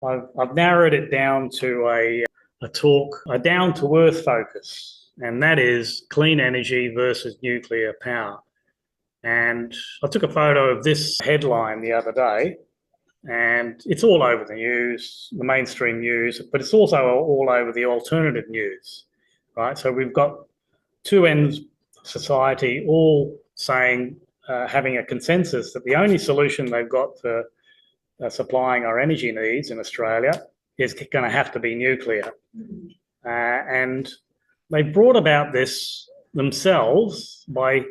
I've narrowed it down to a down-to-earth focus, and that is clean energy versus nuclear power. And I took a photo of this headline the other day, and it's all over the news, the mainstream news, but it's also all over the alternative news, right? So we've got two ends of society all saying, having a consensus that the only solution they've got for supplying our energy needs in Australia is going to have to be nuclear. And they brought about this themselves by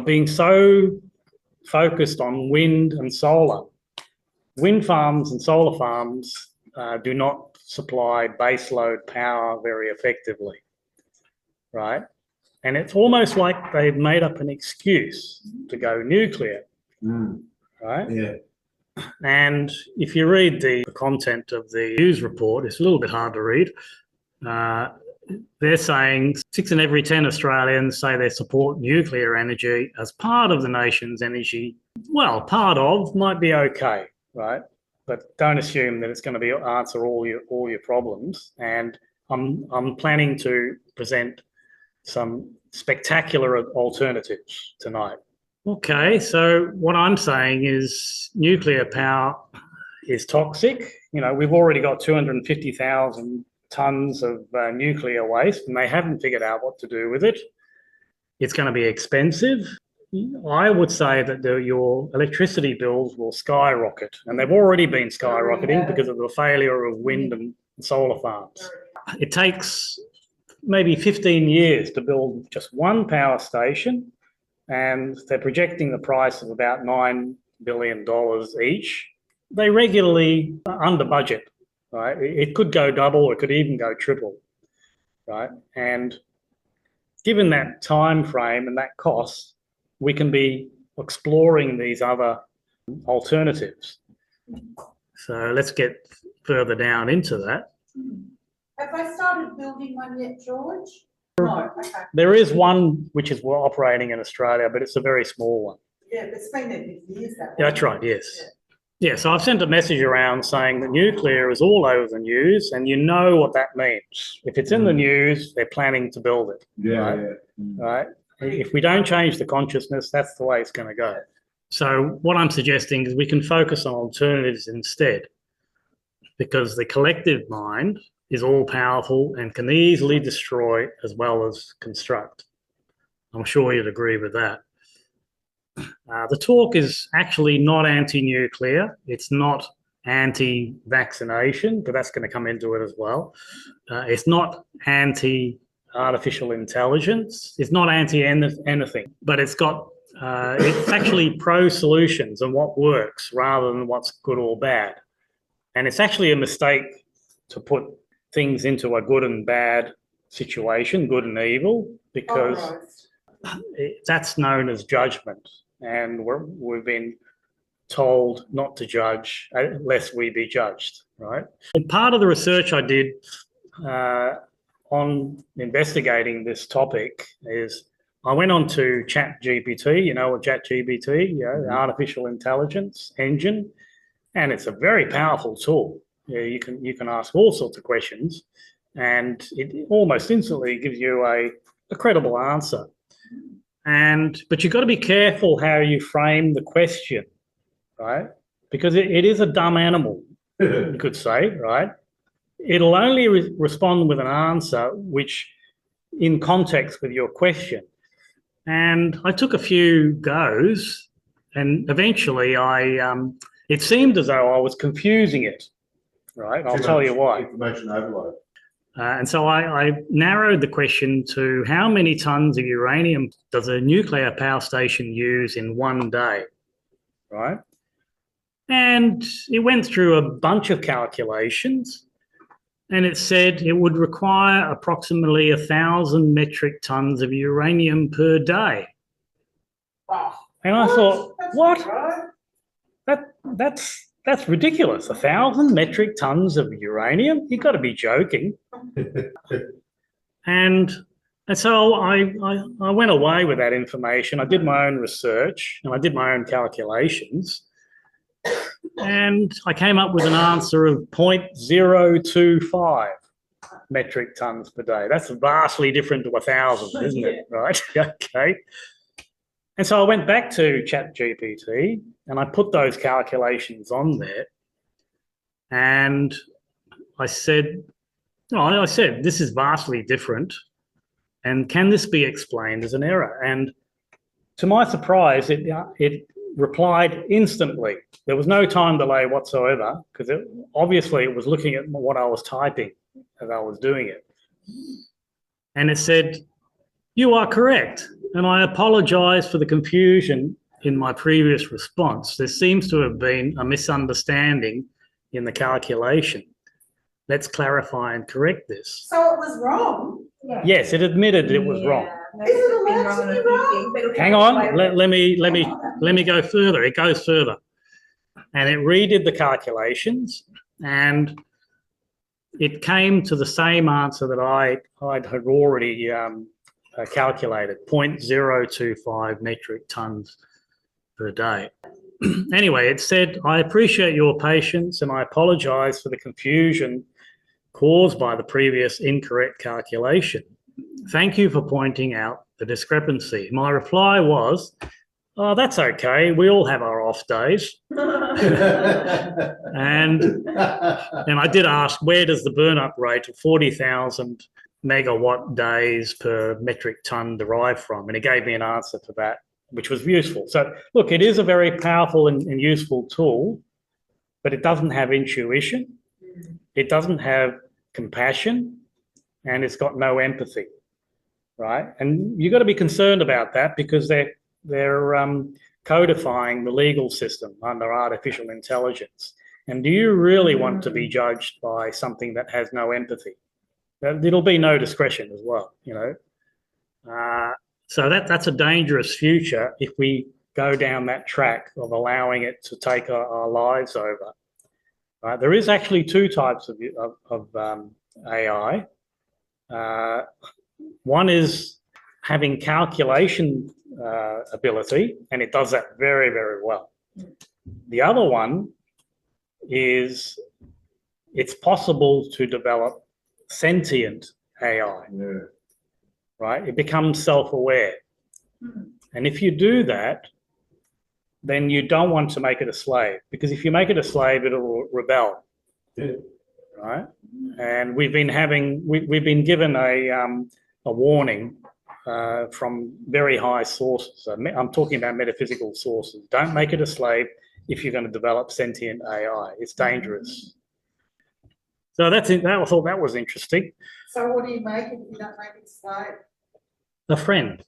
being so focused on wind and solar. Wind farms and solar farms do not supply baseload power very effectively, right? And it's almost like they've made up an excuse to go nuclear, right? Yeah. And if you read the content of the news report, it's a little bit hard to read. They're saying 6 in every 10 Australians say they support nuclear energy as part of the nation's energy. Well, part of might be okay, right? But don't assume that it's going to answer all your problems. And I'm planning to present some spectacular alternatives tonight. Okay, so what I'm saying is nuclear power is toxic. You know, we've already got 250,000 tonnes of nuclear waste, and they haven't figured out what to do with it. It's going to be expensive. I would say that your electricity bills will skyrocket, and they've already been skyrocketing because of the failure of wind and solar farms. It takes maybe 15 years to build just one power station, and they're projecting the price of about $9 billion each. They regularly under budget, right? It could go double, it could even go triple, right? And given that time frame and that cost, we can be exploring these other alternatives. So let's get further down into that. Have they started building one yet, George? No, okay. There is one which is operating in Australia, but it's a very small one. Yeah, but it's been there 50 years, that one. Yeah, that's right, yes. Yeah, so I've sent a message around saying that nuclear is all over the news, and you know what that means. If it's in the news, they're planning to build it. Yeah, right? yeah. Right? If we don't change the consciousness, that's the way it's going to go. So what I'm suggesting is we can focus on alternatives instead, because the collective mind is all powerful and can easily destroy as well as construct. I'm sure you'd agree with that. The talk is actually not anti-nuclear. It's not anti-vaccination, but that's going to come into it as well. It's not anti-artificial intelligence. It's not anti-anything, but it's actually pro-solutions and what works rather than what's good or bad. And it's actually a mistake to put things into a good and bad situation, good and evil, because that's known as judgment. And we've been told not to judge lest we be judged, right? And part of the research I did on investigating this topic is I went on to ChatGPT, you know what ChatGPT, the artificial intelligence engine, and it's a very powerful tool. You can ask all sorts of questions, and it almost instantly gives you a credible answer. But you've got to be careful how you frame the question, right? Because it is a dumb animal, you could say, right? It'll only respond with an answer which in context with your question. And I took a few goes, and eventually it seemed as though I was confusing it, right? I'll tell you why. Information overload. And so I narrowed the question to how many tons of uranium does a nuclear power station use in one day, right? And it went through a bunch of calculations, and it said it would require approximately 1,000 metric tons of uranium per day. Wow. And I thought, what? Right. That's ridiculous. 1,000 metric tons of uranium? You've got to be joking. And so I went away with that information. I did my own research and I did my own calculations. And I came up with an answer of 0.025 metric tons per day. That's vastly different to 1,000, isn't it? Right? Okay. And so I went back to ChatGPT and I put those calculations on there. And I said, this is vastly different. And can this be explained as an error? And to my surprise, it replied instantly. There was no time delay whatsoever because obviously it was looking at what I was typing as I was doing it. And it said, "You are correct. And I apologize for the confusion in my previous response. There seems to have been a misunderstanding in the calculation. Let's clarify and correct this." So it was wrong? Yeah. Yes, it admitted it was wrong. Is it allowed to be wrong? Hang on, let me go further. It goes further. And it redid the calculations and it came to the same answer that I had already calculated, 0.025 metric tons per day. Anyway, it said, "I appreciate your patience and I apologize for the confusion caused by the previous incorrect calculation. Thank you for pointing out the discrepancy." My reply was, "Oh, that's okay. We all have our off days." And I did ask, where does the burn-up rate of 40,000 megawatt days per metric ton derive from? And it gave me an answer for that, which was useful. So look, it is a very powerful and useful tool, but it doesn't have intuition. It doesn't have compassion, and it's got no empathy, right? And you've got to be concerned about that because they're codifying the legal system under artificial intelligence. And do you really want to be judged by something that has no empathy? There'll be no discretion as well, you know. So that's a dangerous future if we go down that track of allowing it to take our lives over. There is actually two types of AI. One is having calculation ability, and it does that very, very well. The other one is it's possible to develop sentient AI, right? It becomes self-aware. And if you do that, then you don't want to make it a slave, because if you make it a slave, it'll rebel, right? And we've been given a warning from very high sources. I'm talking about metaphysical sources. Don't make it a slave if you're going to develop sentient AI. It's dangerous. So that's it. I thought that was interesting. So what do you make if you don't make it slave? A friend.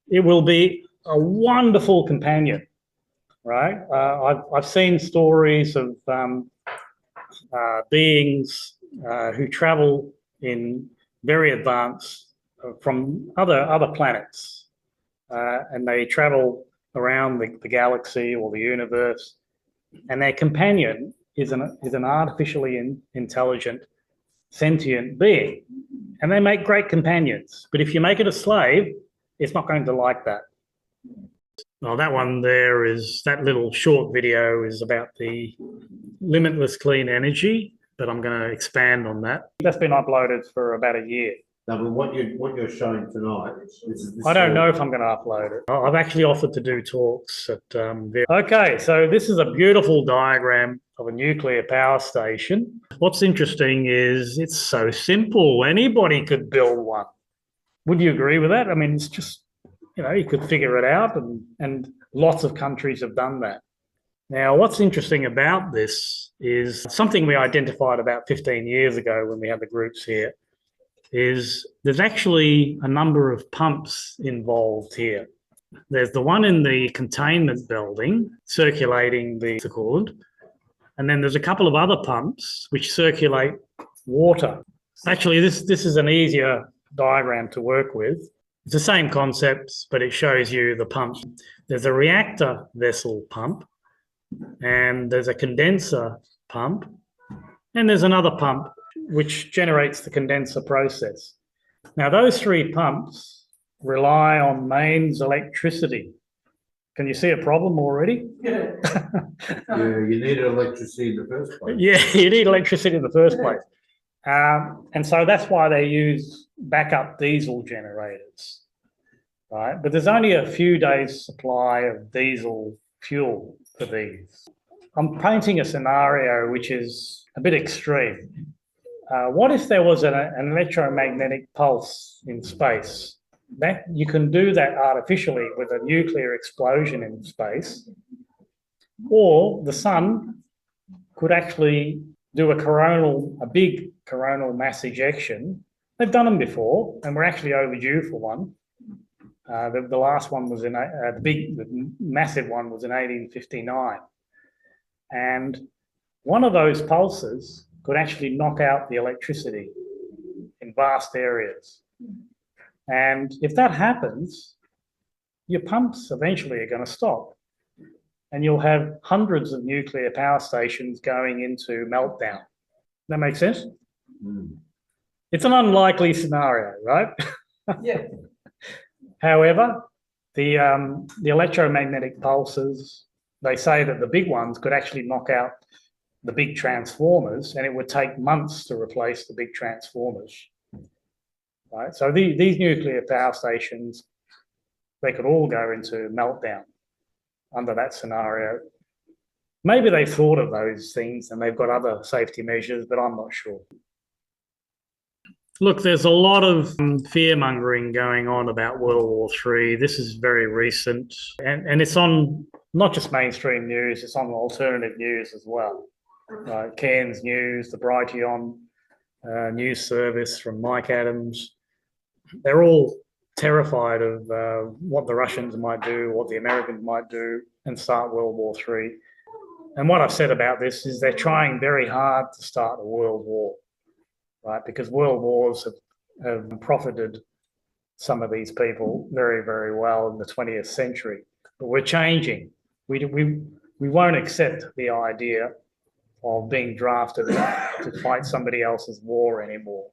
It will be a wonderful companion, right? I've seen stories of beings who travel in very advanced from other planets, and they travel around the galaxy or the universe, and their companion is an artificially intelligent, sentient being, and they make great companions. But if you make it a slave, it's not going to like that. Well, that one there is, that little short video is about the limitless clean energy, but I'm going to expand on that. That's been uploaded for about a year. No, but what you're showing tonight is I don't know if I'm going to upload it. I've actually offered to do talks at Okay, so this is a beautiful diagram of a nuclear power station. What's interesting is it's so simple. Anybody could build one. Would you agree with that? I mean, it's just, you know, you could figure it out, and lots of countries have done that. Now, what's interesting about this is something we identified about 15 years ago when we had the groups here, is there's actually a number of pumps involved here. There's the one in the containment building circulating the coolant, and then there's a couple of other pumps which circulate water. Actually, this is an easier diagram to work with. It's the same concepts, but it shows you the pumps. There's a reactor vessel pump, and there's a condenser pump, and there's another pump which generates the condenser process. Now, those three pumps rely on mains electricity, Can you see a problem already? Yeah. Yeah, you needed electricity in the first place. Yeah, you need electricity in the first place. And so that's why they use backup diesel generators, right? But there's only a few days supply of diesel fuel for these. I'm painting a scenario which is a bit extreme. What if there was an electromagnetic pulse in space? That you can do that artificially with a nuclear explosion in space, or the sun could actually do a big coronal mass ejection. They've done them before, and we're actually overdue for one. The last one was the massive one was in 1859, and one of those pulses could actually knock out the electricity in vast areas. And if that happens, your pumps eventually are going to stop. And you'll have hundreds of nuclear power stations going into meltdown. That makes sense? Mm. It's an unlikely scenario, right? Yeah. However, the electromagnetic pulses, they say that the big ones could actually knock out the big transformers, and it would take months to replace the big transformers. Right? So these nuclear power stations, they could all go into meltdown under that scenario. Maybe they've thought of those things and they've got other safety measures, but I'm not sure. Look, there's a lot of fear-mongering going on about World War III. This is very recent, and it's on not just mainstream news, it's on alternative news as well. Cairns News, the Brighteon news service from Mike Adams. They're all terrified of what the Russians might do, what the Americans might do, and start World War III. And what I've said about this is they're trying very hard to start a world war, right? Because world wars have profited some of these people very, very well in the 20th century. But we're changing. We won't accept the idea of being drafted to fight somebody else's war anymore.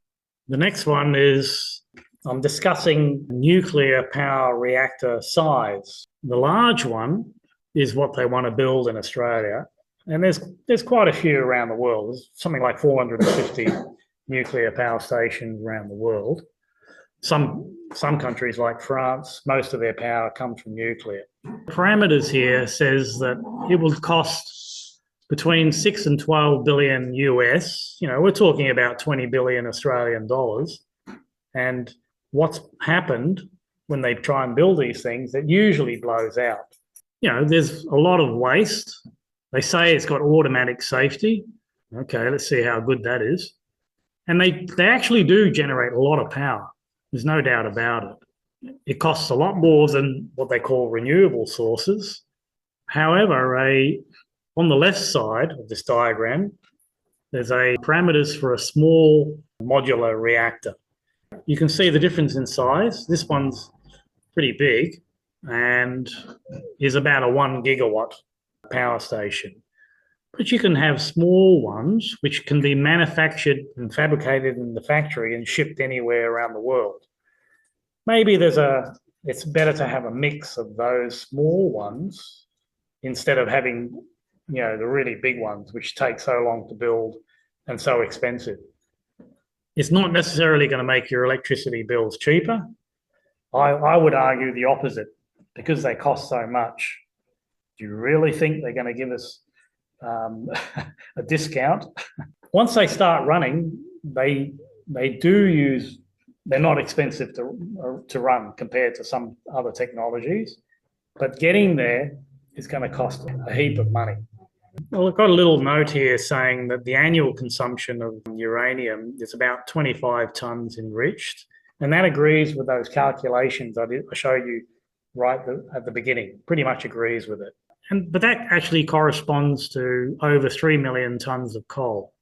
The next one is I'm discussing nuclear power reactor size. The large one is what they want to build in Australia. And there's quite a few around the world. There's something like 450 nuclear power stations around the world. Some countries like France, most of their power comes from nuclear. Parameters here says that it will cost between 6 and 12 billion US. We're talking about 20 billion Australian dollars. And what's happened when they try and build these things, it usually blows out. There's a lot of waste. They say it's got automatic safety. Okay, let's see how good that is. And they actually do generate a lot of power. There's no doubt about it. It costs a lot more than what they call renewable sources. However, on the left side of this diagram, there's parameters for a small modular reactor. You can see the difference in size. This one's pretty big and is about a 1 gigawatt power station. But you can have small ones which can be manufactured and fabricated in the factory and shipped anywhere around the world. Maybe it's better to have a mix of those small ones instead of having, the really big ones, which take so long to build and so expensive. It's not necessarily going to make your electricity bills cheaper. I would argue the opposite, because they cost so much. Do you really think they're going to give us a discount? Once they start running, they're not expensive to run compared to some other technologies, but getting there is going to cost a heap of money. Well, I've got a little note here saying that the annual consumption of uranium is about 25 tonnes enriched, and that agrees with those calculations I showed you right at the beginning. Pretty much agrees with it. But that actually corresponds to over 3 million tonnes of coal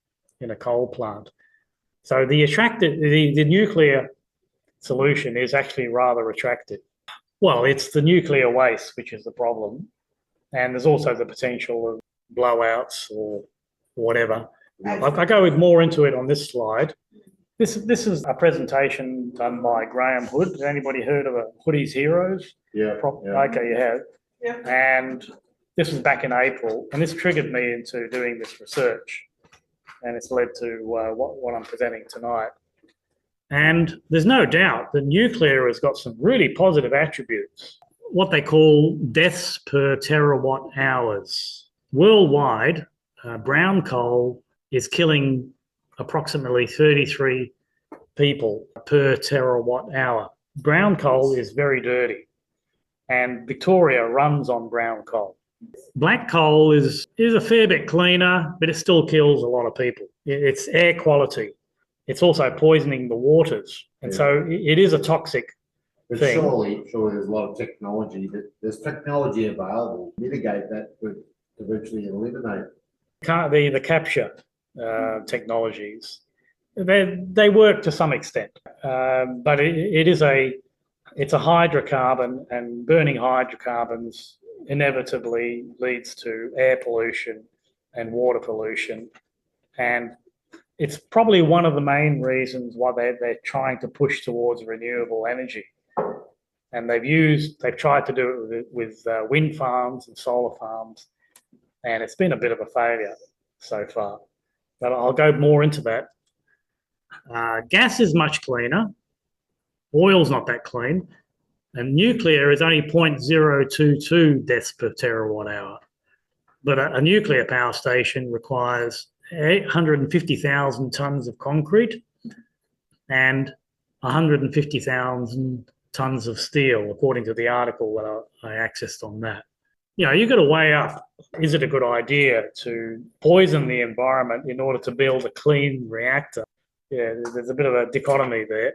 in a coal plant. So the nuclear solution is actually rather attractive. Well, it's the nuclear waste which is the problem, and there's also the potential of blowouts or whatever. I go more into it on this slide. This is a presentation done by Graham Hood. Has anybody heard of Hoodie's Heroes? Yeah. Okay, you have. Yep. And this was back in April, and this triggered me into doing this research, and it's led to what I'm presenting tonight. And there's no doubt that nuclear has got some really positive attributes. What they call deaths per terawatt hours. Worldwide, brown coal is killing approximately 33 people per terawatt hour. Brown coal is very dirty, and Victoria runs on brown coal. Black coal is a fair bit cleaner, but it still kills a lot of people. It's air quality. It's also poisoning the waters. And so it is a toxic thing. Surely there's a lot of technology there's technology available to mitigate that, to virtually eliminate. The capture technologies, they work to some extent, but it's a hydrocarbon, and burning hydrocarbons inevitably leads to air pollution and water pollution, and it's probably one of the main reasons why they're trying to push towards renewable energy. And they've tried to do it with wind farms and solar farms, and it's been a bit of a failure so far. But I'll go more into that. Gas is much cleaner. Oil's not that clean. And nuclear is only 0.022 deaths per terawatt hour. But a nuclear power station requires 850,000 tonnes of concrete and 150,000 tonnes of steel, according to the article that I accessed on that. You've got to weigh up, is it a good idea to poison the environment in order to build a clean reactor? Yeah, there's a bit of a dichotomy there.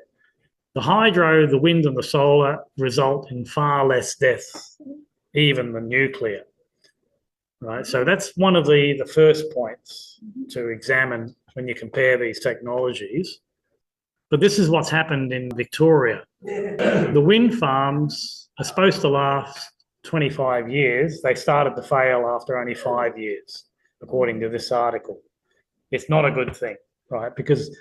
The hydro, the wind and the solar result in far less deaths even than nuclear. Right, so that's one of the first points to examine when you compare these technologies. But this is what's happened in Victoria. The wind farms are supposed to last 25 years. They started to fail after only 5 years, according to this article. It's not a good thing, right? Because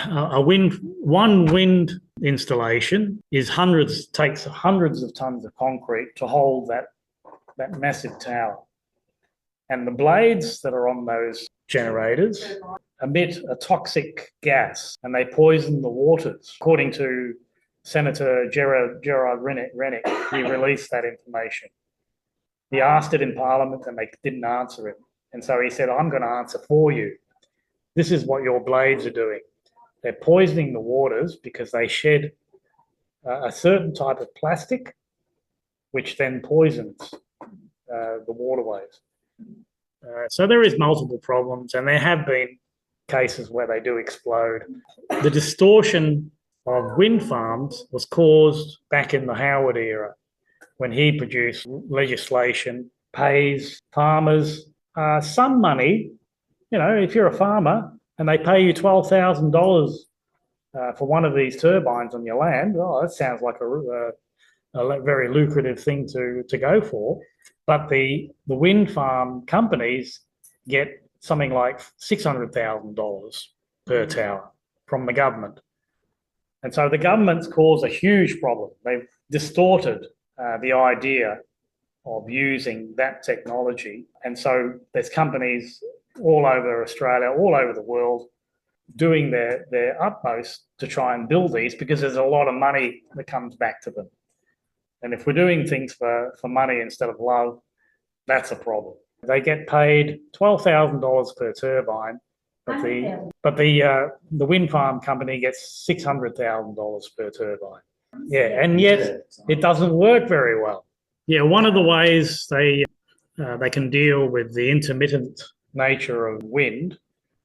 one wind installation takes hundreds of tons of concrete to hold that massive tower. And the blades that are on those generators emit a toxic gas, and they poison the waters. According to Senator Gerard Rennick, he released that information. He asked it in Parliament and they didn't answer it. And so he said, I'm going to answer for you. This is what your blades are doing. They're poisoning the waters because they shed a certain type of plastic, which then poisons the waterways. So there is multiple problems, and there have been cases where they do explode. The distortion of wind farms was caused back in the Howard era, when he produced legislation, pays farmers some money. If you're a farmer and they pay you $12,000 for one of these turbines on your land, that sounds like a very lucrative thing to go for. But the wind farm companies get something like $600,000 per tower from the government. And so the government's caused a huge problem. They've distorted the idea of using that technology. And so there's companies all over Australia, all over the world, doing their utmost to try and build these, because there's a lot of money that comes back to them. And if we're doing things for money instead of love, that's a problem. They get paid $12,000 per turbine, but the wind farm company gets $600,000 per turbine. Yeah, and yet it doesn't work very well. Yeah, one of the ways they can deal with the intermittent nature of wind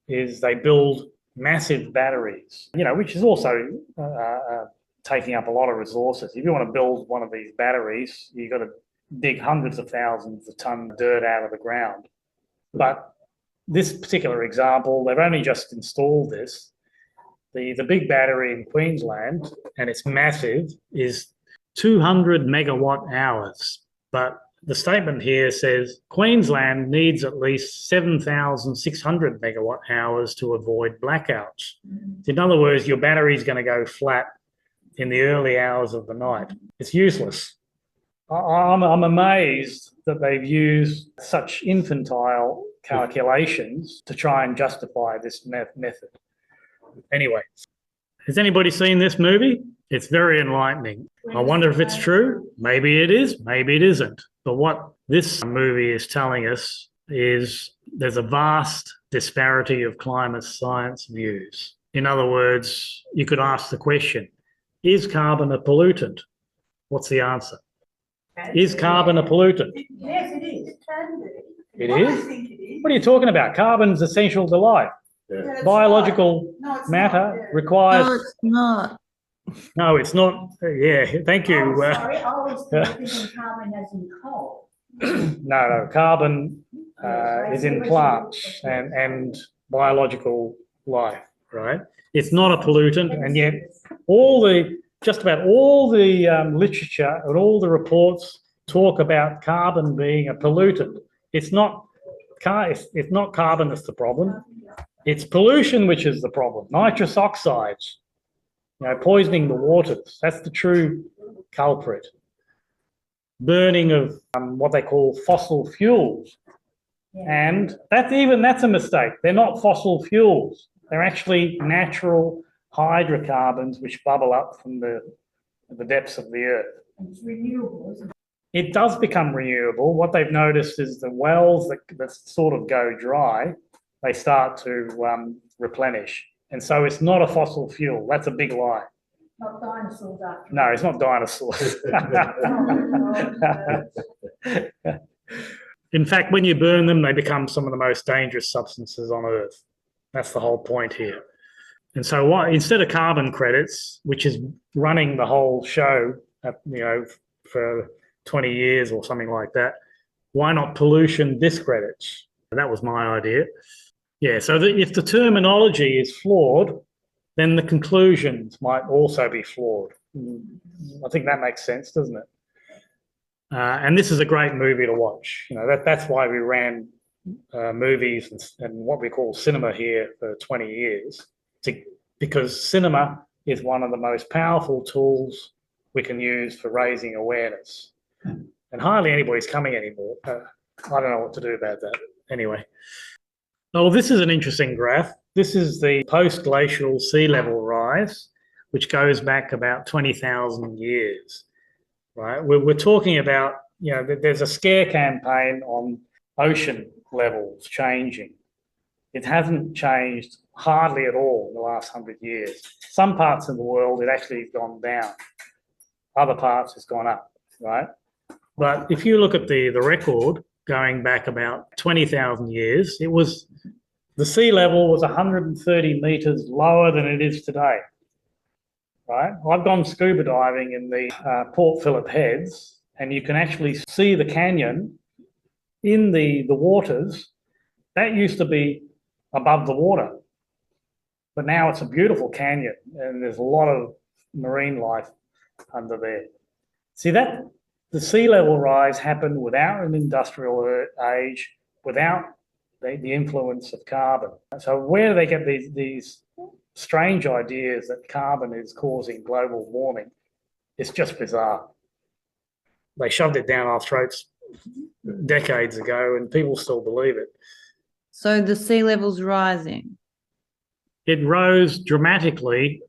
is they build massive batteries, which is also taking up a lot of resources. If you want to build one of these batteries, you've got to dig hundreds of thousands of tons of dirt out of the ground. But this particular example, they've only just installed this. The big battery in Queensland, and it's massive, is 200 megawatt hours. But the statement here says Queensland needs at least 7,600 megawatt hours to avoid blackouts. In other words, your battery is going to go flat in the early hours of the night. It's useless. I'm amazed that they've used such infantile calculations to try and justify this method. Anyway, has anybody seen this movie? It's very enlightening. I wonder if it's true. Maybe it is, maybe it isn't. But what this movie is telling us is there's a vast disparity of climate science views. In other words, you could ask the question, is carbon a pollutant? What's the answer? Is carbon a pollutant? Yes, it is. It can be. It I is? think it is. What are you talking about? Carbon's essential to life. Yeah, it's Biological not. No, it's matter not, yeah. requires... No, it's not. No, it's not. Yeah, thank you. Oh, sorry, I was thinking carbon as in coal. No, carbon is in plants and biological life, right? It's not a pollutant, and yet just about all the literature and all the reports talk about carbon being a pollutant. It's not carbon that's the problem. It's pollution which is the problem. Nitrous oxides, poisoning the waters. That's the true culprit. Burning of what they call fossil fuels. Yeah. And that's a mistake. They're not fossil fuels. They're actually natural hydrocarbons which bubble up from the depths of the earth. It's renewable, isn't it? It does become renewable. What they've noticed is the wells that sort of go dry, they start to replenish. And so it's not a fossil fuel. That's a big lie. Not dinosaurs after. No, it's not dinosaurs. In fact, when you burn them, they become some of the most dangerous substances on Earth. That's the whole point here. And so instead of carbon credits, which is running the whole show, for 20 years or something like that, why not pollution discredits? That was my idea. Yeah, so if the terminology is flawed, then the conclusions might also be flawed. I think that makes sense, doesn't it? And this is a great movie to watch. That's why we ran movies and what we call cinema here for 20 years, because cinema is one of the most powerful tools we can use for raising awareness. And hardly anybody's coming anymore. I don't know what to do about that. Anyway. Oh, this is an interesting graph. This is the post-glacial sea level rise, which goes back about 20,000 years, right? We're talking about, there's a scare campaign on ocean levels changing. It hasn't changed hardly at all in the last 100 years. Some parts of the world, it actually has gone down. Other parts, it's gone up, right? But if you look at the record going back about 20,000 years, the sea level was 130 metres lower than it is today, right? I've gone scuba diving in the Port Phillip Heads, and you can actually see the canyon in the waters. That used to be above the water, but now it's a beautiful canyon, and there's a lot of marine life under there. See that? The sea level rise happened without an industrial age, without the influence of carbon. So where do they get these strange ideas that carbon is causing global warming? It's just bizarre. They shoved it down our throats decades ago, and people still believe it. So the sea level's rising. It rose dramatically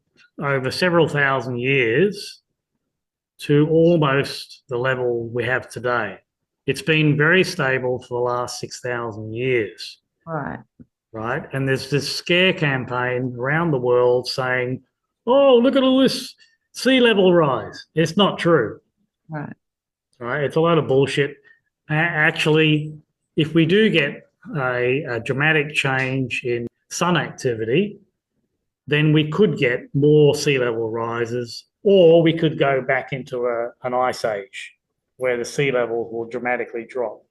over several thousand years to almost the level we have today. It's been very stable for the last 6,000 years. Right. Right? And there's this scare campaign around the world saying, oh, look at all this sea level rise. It's not true. Right. Right? It's a lot of bullshit. Actually, if we do get a dramatic change in sun activity, then we could get more sea level rises, or we could go back into an ice age where the sea levels will dramatically drop.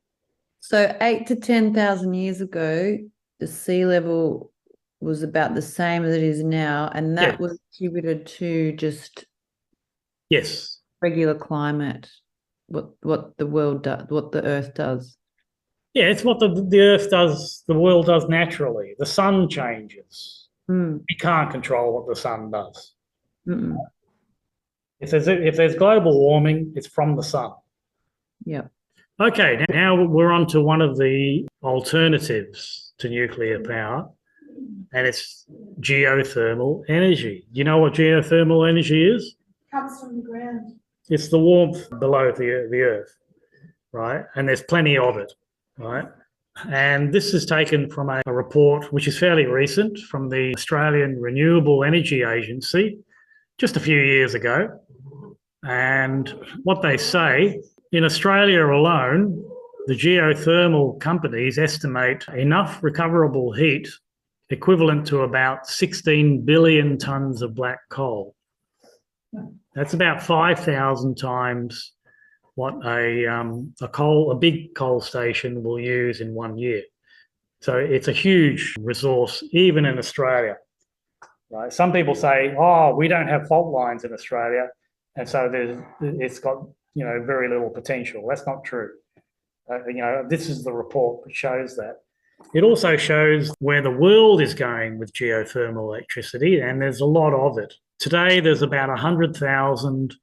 So 8,000 to 10,000 years ago, the sea level was about the same as it is now, and that was attributed to just regular climate, what the world does, what the Earth does. Yeah, it's what the Earth does, the world does naturally. The sun changes. We can't control what the sun does. If there's global warming, it's from the sun. Yeah. Okay, now we're on to one of the alternatives to nuclear power, and it's geothermal energy. You know what geothermal energy is? Comes from the ground. It's the warmth below the earth, right? And there's plenty of it, right? And this is taken from a report which is fairly recent from the Australian Renewable Energy Agency just a few years ago. And what they say, in Australia alone, the geothermal companies estimate enough recoverable heat equivalent to about 16 billion tonnes of black coal. That's about 5,000 times what a big coal station will use in 1 year. So it's a huge resource, even in Australia. Right? Some people say, "Oh, we don't have fault lines in Australia, and so it's got very little potential." That's not true. This is the report that shows that. It also shows where the world is going with geothermal electricity, and there's a lot of it. Today, there's about 100,000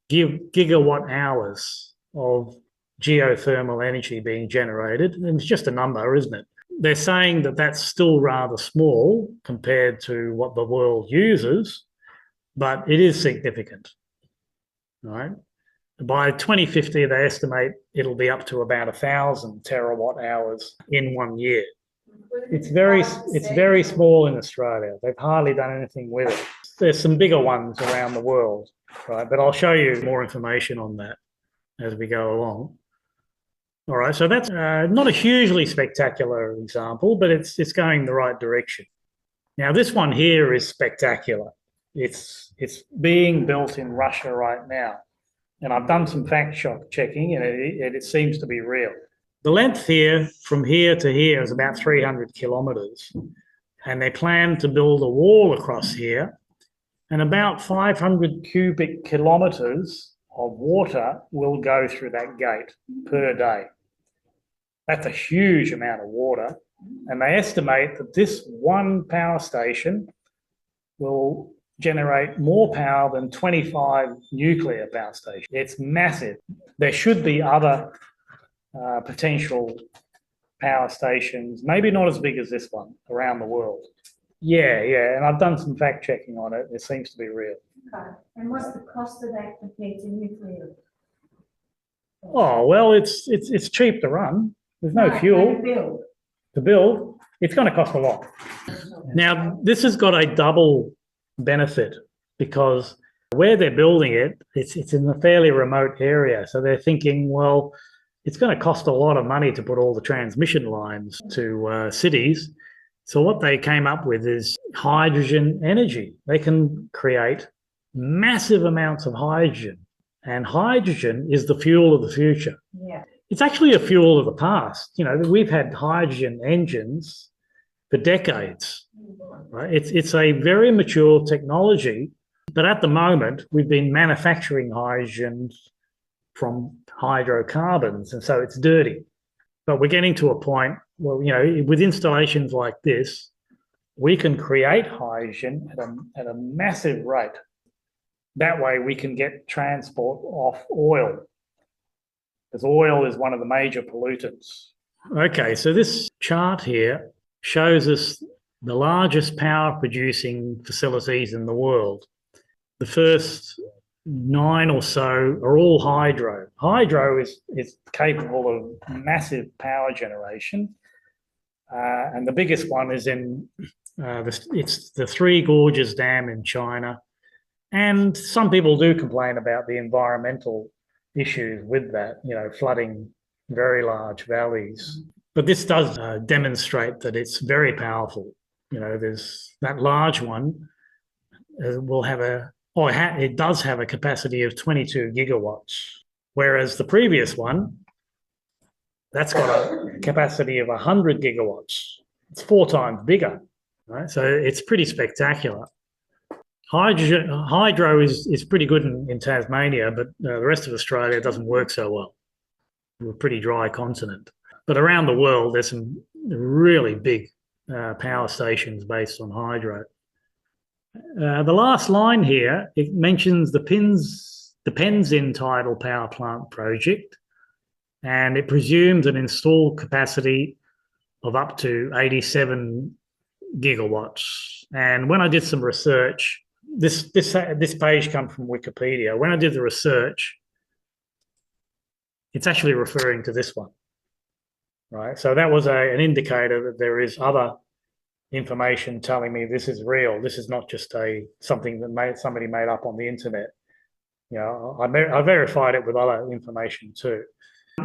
gigawatt hours of geothermal energy being generated. And it's just a number, isn't it? They're saying that that's still rather small compared to what the world uses, but it is significant, right? By 2050, they estimate it'll be up to about 1,000 terawatt hours in 1 year. It's very small in Australia. They've hardly done anything with it. There's some bigger ones around the world, right? But I'll show you more information on that as we go along. All right, so that's not a hugely spectacular example, but it's going the right direction. Now, this one here is spectacular. It's being built in Russia right now. And I've done some fact checking, and it seems to be real. The length here, from here to here, is about 300 kilometres. And they plan to build a wall across here, and about 500 cubic kilometres of water will go through that gate per day. That's a huge amount of water. And they estimate that this one power station will generate more power than 25 nuclear power stations. It's massive. There should be other potential power stations, maybe not as big as this one, around the world. Yeah, and I've done some fact checking on it. It seems to be real. Okay. And what's the cost of that compared to nuclear? Oh, well, it's cheap to run. There's no fuel to build. It's going to cost a lot. Now, this has got a double benefit because where they're building it, it's in a fairly remote area. So they're thinking, well, it's going to cost a lot of money to put all the transmission lines to cities. So what they came up with is hydrogen energy. They can create massive amounts of hydrogen, and hydrogen is the fuel of the future. Yeah. It's actually a fuel of the past. We've had hydrogen engines for decades. Right? It's a very mature technology, but at the moment we've been manufacturing hydrogen from hydrocarbons, and so it's dirty. But we're getting to a point where, with installations like this, we can create hydrogen at a massive rate. That way we can get transport off oil, because oil is one of the major pollutants. Okay, so this chart here shows us the largest power producing facilities in the world. The first 9 or so are all hydro. Hydro is capable of massive power generation. And the biggest one is it's the Three Gorges Dam in China. And some people do complain about the environmental issues with that, flooding very large valleys. But this does demonstrate that it's very powerful. There's that large one will have it does have a capacity of 22 gigawatts, whereas the previous one, that's got a capacity of 100 gigawatts. It's 4 times bigger, right? So it's pretty spectacular. Hydro is pretty good in Tasmania, but the rest of Australia doesn't work so well. We're a pretty dry continent. But around the world, there's some really big power stations based on hydro. The last line here, it mentions the Penzin Tidal power plant project, and it presumes an installed capacity of up to 87 gigawatts. And when I did some research, this page comes from Wikipedia. When I did the research, it's actually referring to this one, right? So that was an indicator that there is other information telling me this is real. This is not just something that somebody made up on the internet. You know, I verified it with other information too.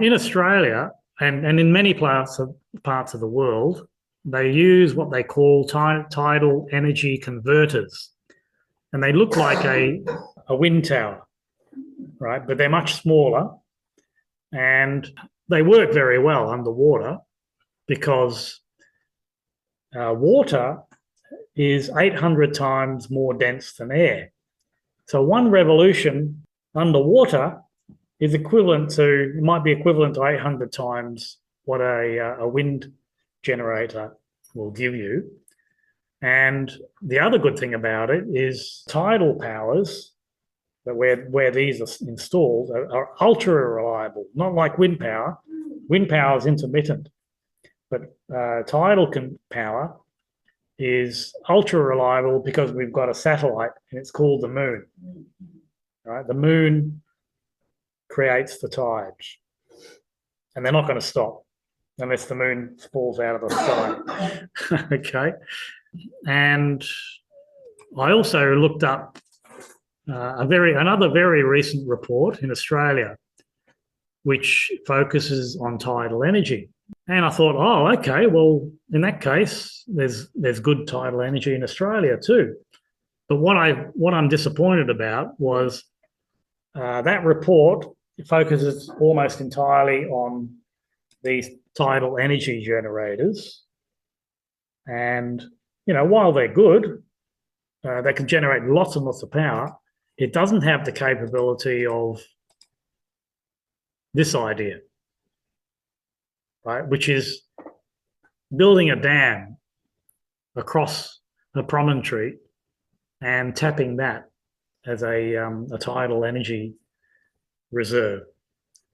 In Australia and in many parts of the world, they use what they call tidal energy converters, and they look like a wind tower, right? But they're much smaller, and they work very well underwater because water is 800 times more dense than air. So one revolution underwater is equivalent to, it might be equivalent to 800 times what a wind generator will give you. And the other good thing about it is tidal powers, that where these are installed, are ultra reliable, not like wind power. Wind power is intermittent, but tidal power is ultra reliable because we've got a satellite and it's called the moon. Right? The moon creates the tides, and they're not going to stop unless the moon falls out of the sky. Okay. And I also looked up another very recent report in Australia, which focuses on tidal energy. And I thought, oh, okay, well, in that case, there's good tidal energy in Australia too. But what I'm disappointed about was that report focuses almost entirely on these tidal energy generators. And, you know, while they're good, they can generate lots and lots of power, it doesn't have the capability of this idea, right? Which is building a dam across a promontory and tapping that as a tidal energy reserve.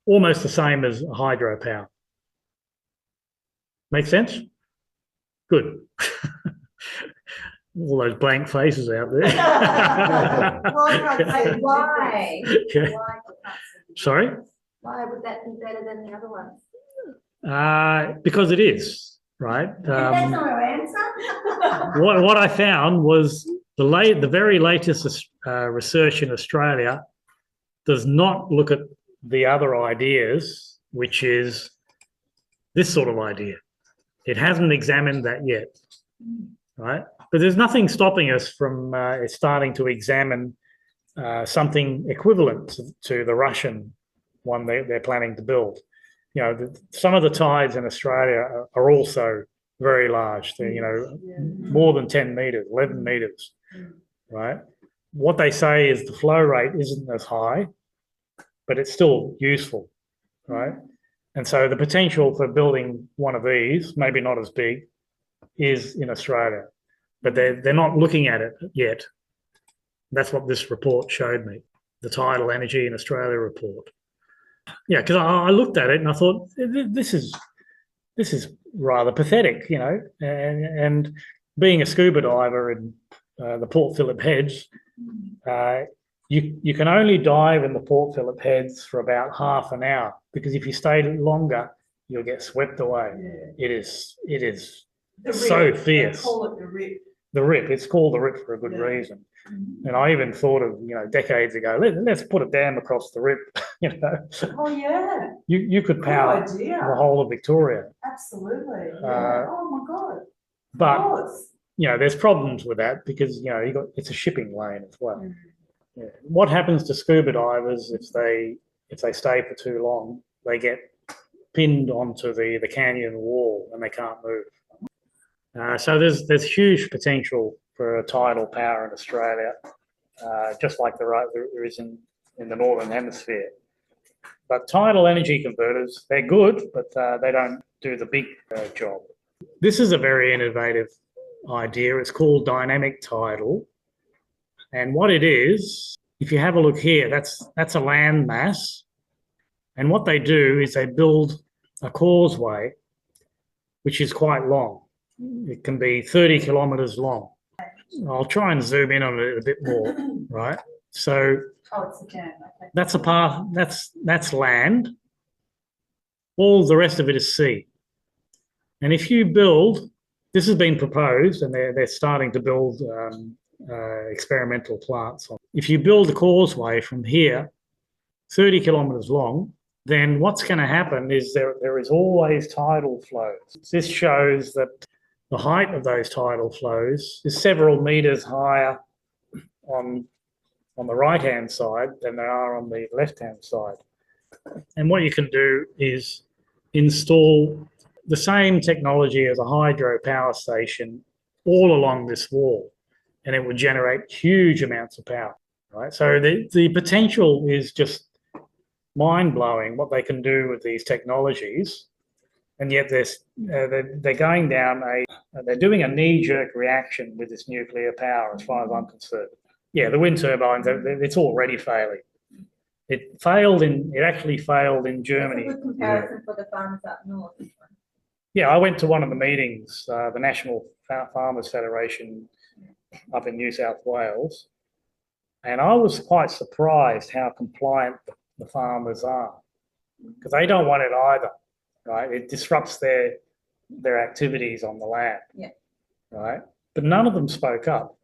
Almost the same as hydropower. Make sense? Good. All those blank faces out there. Why? Yeah. Sorry? Why would that be better than the other ones? Because it is, right? That's not our answer. What I found was the very latest research in Australia does not look at the other ideas, which is this sort of idea. It hasn't examined that yet, right? But there's nothing stopping us from starting to examine something equivalent to the Russian one they're planning to build. You know, some of the tides in Australia are also very large. They're, you know, more than 10 meters, 11 meters, right? What they say is the flow rate isn't as high, but it's still useful, right? And so the potential for building one of these, maybe not as big, is in Australia, but they're not looking at it yet. That's what this report showed me, the Tidal Energy in Australia report. Yeah, because I looked at it and I thought, this is rather pathetic, you know. And being a scuba diver in the Port Phillip Heads, you can only dive in the Port Phillip Heads for about half an hour, because if you stay longer, you'll get swept away. Yeah. It is so fierce. They call it the rip. The rip. It's called the rip for a good reason. And I even thought of, you know, decades ago, let's put a dam across the rip. You know. Oh yeah. You could power the whole of Victoria. Absolutely. Yeah. Oh my God. But you know, there's problems with that because, you know, it's a shipping lane as well. Yeah. What happens to scuba divers if they stay for too long? They get pinned onto the canyon wall and they can't move. So there's huge potential for tidal power in Australia, just like there is in the Northern Hemisphere. But tidal energy converters, they're good, but they don't do the big job. This is a very innovative idea. It's called dynamic tidal. And what it is, if you have a look here, that's a land mass. And what they do is they build a causeway, which is quite long. It can be 30 kilometres long. I'll try and zoom in on it a bit more, right? So Oh, it's a dam, okay. that's a path, that's land. All the rest of it is sea. And if you build, this has been proposed, and they're starting to build experimental plants. If you build a causeway from here, 30 kilometres long, then what's going to happen is there is always tidal flows. This shows that the height of those tidal flows is several metres higher on the right-hand side than they are on the left-hand side. And what you can do is install the same technology as a hydro power station all along this wall, and it would generate huge amounts of power, right? So the potential is just mind-blowing what they can do with these technologies, and yet they're going down they're doing a knee-jerk reaction with this nuclear power, as far as I'm concerned. Yeah, the wind turbines, it's already failing. It actually failed in Germany. That's a good comparison for the farmers up north. Yeah, I went to one of the meetings, the National Farmers Federation up in New South Wales, and I was quite surprised how compliant the farmers are, because they don't want it either, right? It disrupts their activities on the land, yeah, right? But none of them spoke up,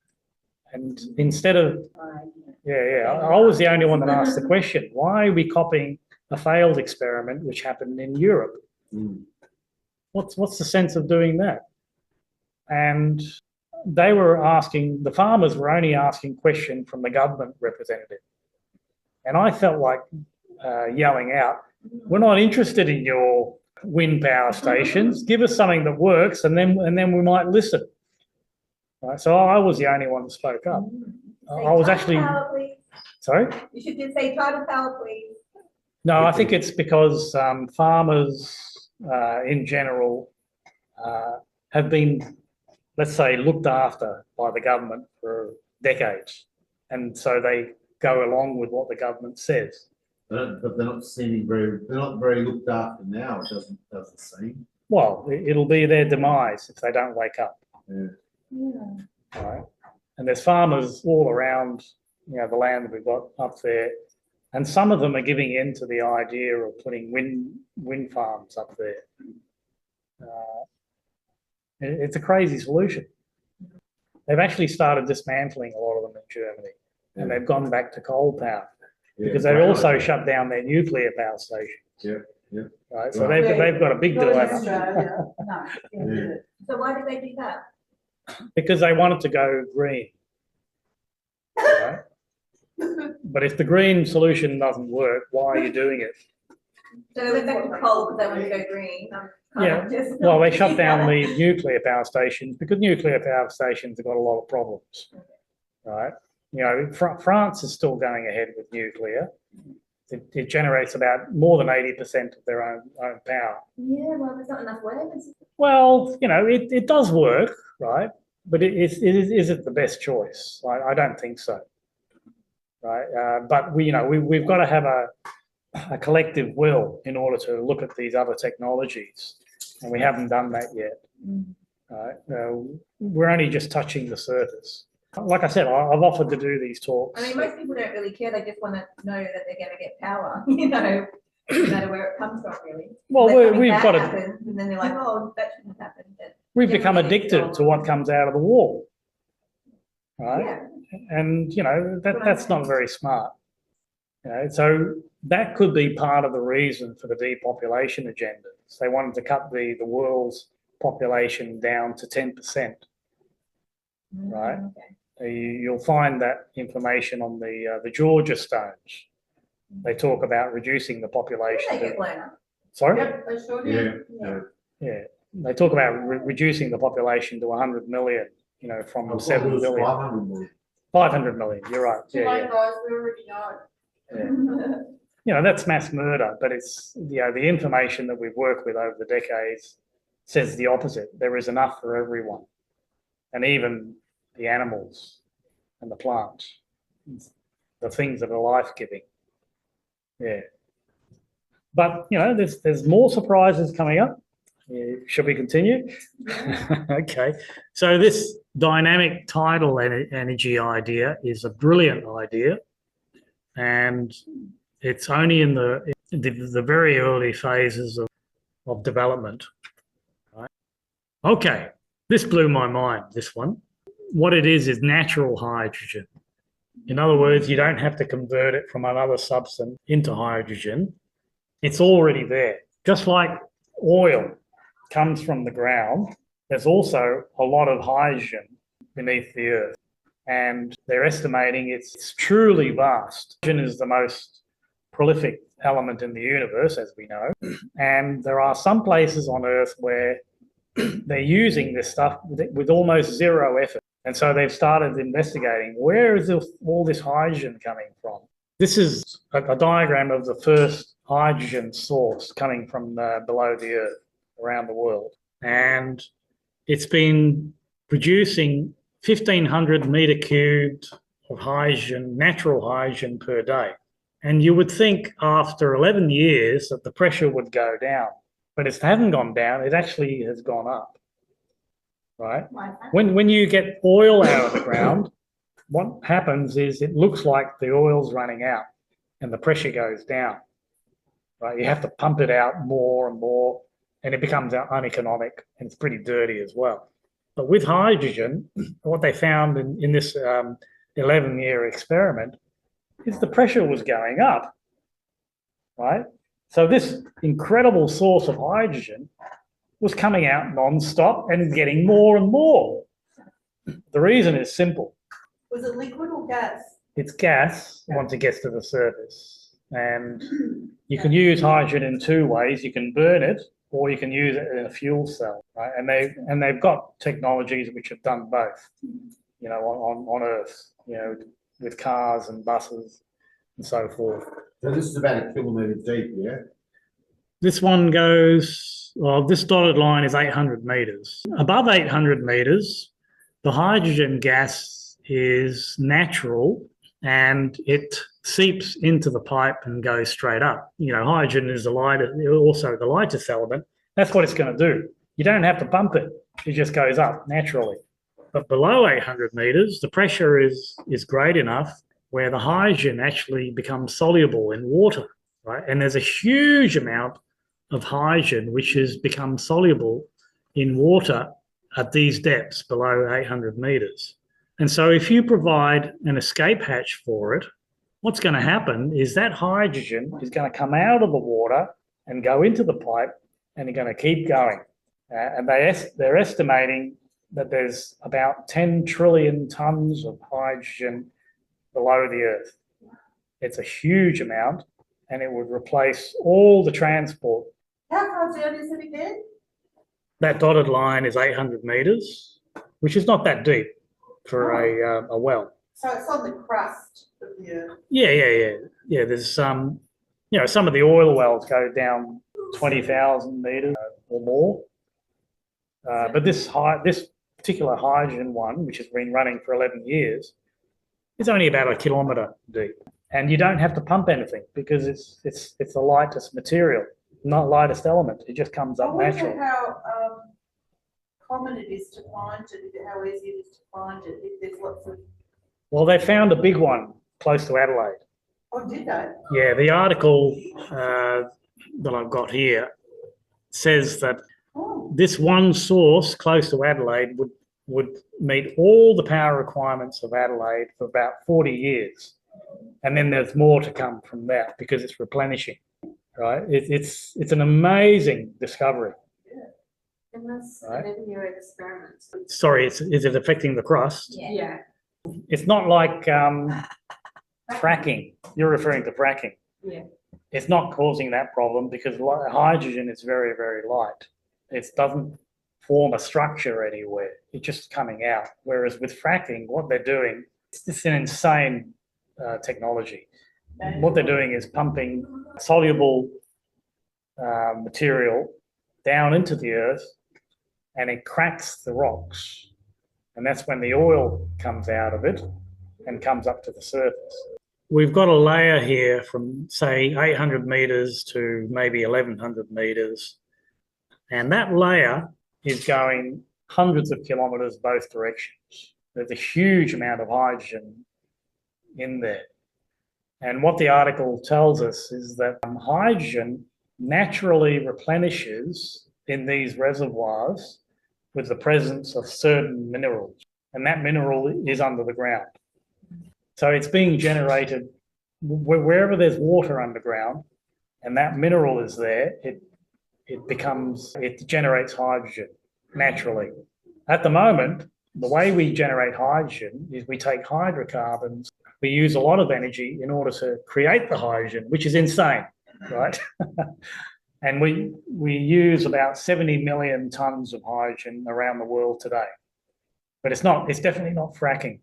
and instead of I was the only one that asked the question: why are we copying a failed experiment which happened in Europe? What's the sense of doing that? And the farmers were only asking questions from the government representative. And I felt like yelling out, we're not interested in your wind power stations. Give us something that works, and then we might listen. Right? So I was the only one that spoke up. I was actually... Power, please. Sorry? You should just say tidal power, please. No, I think it's because farmers in general have been, let's say, looked after by the government for decades. And so they go along with what the government says. But they're not very looked after now, it doesn't seem. Well, it'll be their demise if they don't wake up. Yeah. Right? And there's farmers all around, the land that we've got up there, and some of them are giving in to the idea of putting wind farms up there. It's a crazy solution. They've actually started dismantling a lot of them in Germany, and they've gone back to coal power because they've also shut down their nuclear power station. Right, so they've got a big dilemma. No. So why did they do that? Because they wanted to go green. Right? But if the green solution doesn't work, why are you doing it? So they went back to coal because they want to go green. Yeah, well, they shut down the nuclear power stations because nuclear power stations have got a lot of problems, right? France is still going ahead with nuclear. It generates about more than 80% of their own power. Yeah, well, there's not enough workers. Well, it does work, right? But is it the best choice? I don't think so, right? But we've got to have a collective will in order to look at these other technologies, and we haven't done that yet. Right? We're only just touching the surface. Like I said, I've offered to do these talks. I mean, most people don't really care. They just want to know that they're going to get power, no matter where it comes from, really. Well, we've got to... And then they're like, oh, that shouldn't have happened. We've become addicted to what comes out of the wall, right? Yeah. And, that's not very smart. So that could be part of the reason for the depopulation agendas. They wanted to cut the world's population down to 10%, right? Okay. You'll find that information on the Georgia stones. They talk about reducing the population. They get blown up. Sorry? Yep, they sure do. Yeah. They talk about reducing the population to 100 million, from 7 billion. 500 million. 500 million, you're right. Too late, guys, we already know. Yeah. That's mass murder, but it's, the information that we've worked with over the decades says the opposite. There is enough for everyone, and even the animals and the plants, the things that are life-giving. Yeah. But, there's more surprises coming up. Should we continue? Okay. So this dynamic tidal energy idea is a brilliant idea, and it's only in the very early phases of development. Right? Okay, this blew my mind, this one. What it is natural hydrogen. In other words, you don't have to convert it from another substance into hydrogen. It's already there. Just like oil comes from the ground, there's also a lot of hydrogen beneath the earth. And they're estimating it's truly vast. Hydrogen is the most prolific element in the universe, as we know. And there are some places on Earth where they're using this stuff with almost zero effort. And so they've started investigating, where is all this hydrogen coming from? This is a diagram of the first hydrogen source coming from below the Earth around the world. And it's been producing 1,500 meter cubed of hydrogen, natural hydrogen per day. And you would think after 11 years that the pressure would go down, but it hasn't gone down, it actually has gone up, right? When you get oil out of the ground, what happens is it looks like the oil's running out and the pressure goes down, right? You have to pump it out more and more, and it becomes uneconomic, and it's pretty dirty as well. But with hydrogen, what they found in this 11-year experiment is the pressure was going up, right? So this incredible source of hydrogen was coming out non-stop and getting more and more. The reason is simple. Was it liquid or gas? It's gas once it gets to the surface. And you can use hydrogen in two ways. You can burn it, or you can use it in a fuel cell, right? And they've got technologies which have done both, on Earth, with cars and buses and so forth. So this is about 1 kilometre deep, yeah? This one this dotted line is 800 meters. Above 800 meters, the hydrogen gas is natural and it seeps into the pipe and goes straight up. Hydrogen is also the lightest element. That's what it's going to do. You don't have to pump it. It just goes up naturally. But below 800 meters, the pressure is great enough where the hydrogen actually becomes soluble in water, right? And there's a huge amount of hydrogen which has become soluble in water at these depths below 800 meters. And so if you provide an escape hatch for it, what's going to happen is that hydrogen is going to come out of the water and go into the pipe, and they're going to keep going. And they're estimating that there's about 10 trillion tons of hydrogen below the Earth. It's a huge amount, and it would replace all the transport. How far down is it again? That dotted line is 800 meters, which is not that deep for a well. So it's on the crust of the Earth. Yeah. There's some of the oil wells go down 20,000 meters or more. But this particular hydrogen one, which has been running for 11 years, is only about 1 kilometre deep. And you don't have to pump anything because it's the lightest material, not lightest element. It just comes up naturally. I wonder how common it is to find it, how easy it is to find it, if there's lots of... Well, they found a big one close to Adelaide. Oh, did they? Yeah, the article that I've got here says that this one source close to Adelaide would meet all the power requirements of Adelaide for about 40 years. And then there's more to come from that because it's replenishing, right? It's an amazing discovery. And that's right? 11-year experiments. Sorry, is it affecting the crust? Yeah. It's not like fracking. You're referring to fracking. Yeah. It's not causing that problem because hydrogen is very, very light. It doesn't form a structure anywhere. It's just coming out. Whereas with fracking, what they're doing, it's an insane technology. What they're doing is pumping soluble material down into the earth, and it cracks the rocks. And that's when the oil comes out of it and comes up to the surface. we've got a layer here from, say, 800 meters to maybe 1100 meters. And that layer is going hundreds of kilometers both directions. There's a huge amount of hydrogen in there. And what the article tells us is that hydrogen naturally replenishes in these reservoirs with the presence of certain minerals. And that mineral is under the ground. So it's being generated wherever there's water underground and that mineral is there, it generates hydrogen naturally. At the moment, the way we generate hydrogen is we take hydrocarbons. We use a lot of energy in order to create the hydrogen, which is insane, right? And we use about 70 million tons of hydrogen around the world today. But it's definitely not fracking.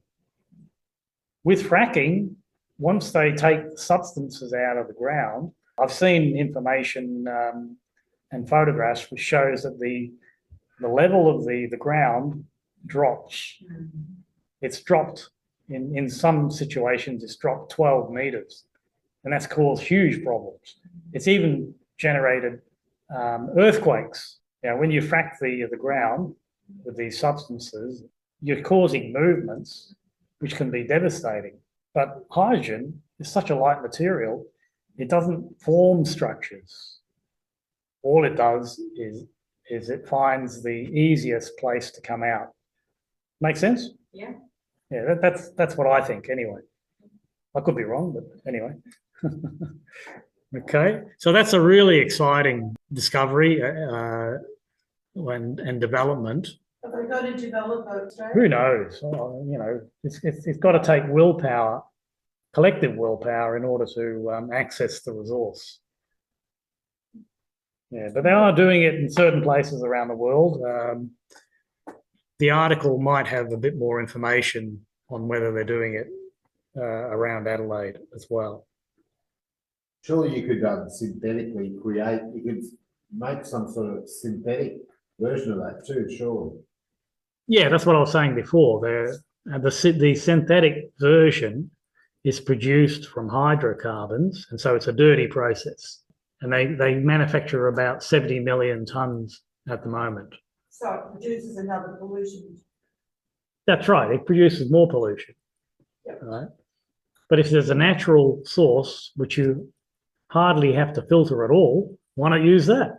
With fracking, once they take substances out of the ground, I've seen information and photographs which shows that the level of the ground drops. It's dropped, in some situations, it's dropped 12 meters. And that's caused huge problems. It's even generated earthquakes. When you frack the ground with these substances, you're causing movements which can be devastating. But hydrogen is such a light material, it doesn't form structures. All it does is it finds the easiest place to come out. Make sense? Yeah. Yeah, that's what I think anyway. I could be wrong, but anyway. Okay, so that's a really exciting discovery and development. Have they got to develop Australia? Who knows? It's got to take willpower, collective willpower, in order to access the resource. Yeah, but they are doing it in certain places around the world. The article might have a bit more information on whether they're doing it around Adelaide as well. Surely you could synthetically you could make some sort of synthetic version of that too, surely. Yeah, that's what I was saying before. The synthetic version is produced from hydrocarbons, and so it's a dirty process. And they manufacture about 70 million tons at the moment. So it produces another pollution. That's right. It produces more pollution. Yep. Right? But if there's a natural source which you hardly have to filter at all, why not use that?